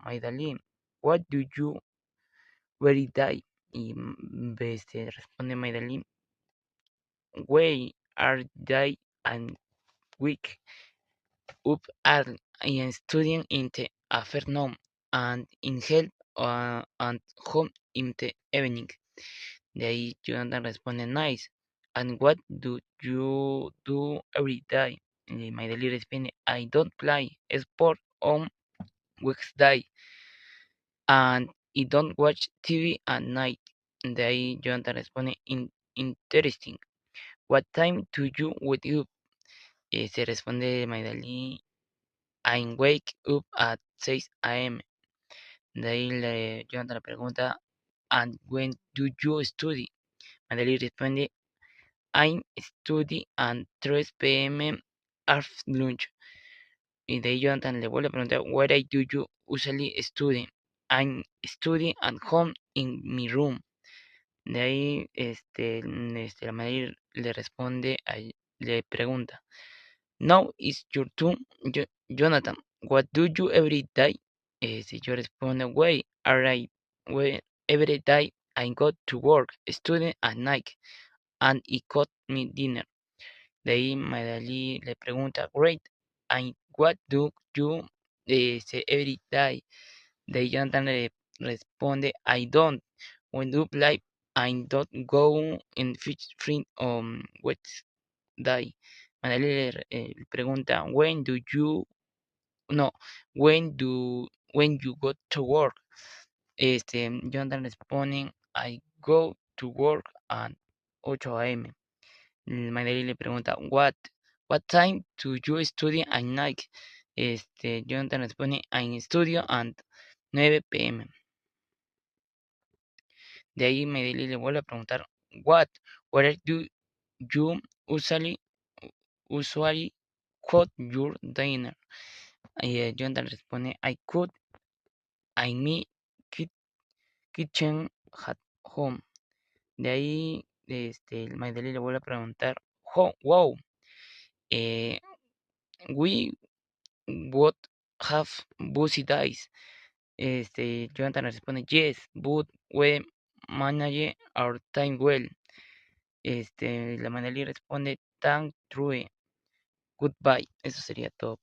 Maidalin, what do you very die? Y responde Maidalin, we are die and week up early and studying in the afternoon and in help and home in the evening. De ahí Jonathan responde nice. And what do you do every day? Y Maidalin responde I don't play sport on Wednesday and I don't watch TV at night. De ahí Jonathan responde interesting. What time do you wake up? Se responde Maidalin I wake up at 6 a.m. De ahí Jonathan le pregunta and when do you study? Maidalin responde I study at 3 p.m. after lunch. Y de ahí Jonathan le vuelve a preguntar where do you usually study? I study at home in my room. De ahí la Madeline le responde, le pregunta, now is your turn, Jonathan, what do you every day? Si yo respondo, every day I go to work, study at night, and I got me dinner. De ahí Madeline le pregunta, great, and what do you say every day? De ahí Jonathan le responde, I don't. When you play, I don't go in fish free on Wednesday. Madeline le pregunta, no, when you go to work? Jonathan responde, I go to work at 8 a.m. Madeline le pregunta, what time do you study at night? Jonathan responde, I studio at 9 p.m. De ahí Madeline le vuelve a preguntar, where do you usually cook your dinner? Y Jonathan responde, I me kitchen at home. De ahí Madeline le vuelve a preguntar, wow, eh, we would have busy days. Jonathan responde, yes, but we manage our time well. La Madeline responde, thank true, goodbye. Eso sería todo.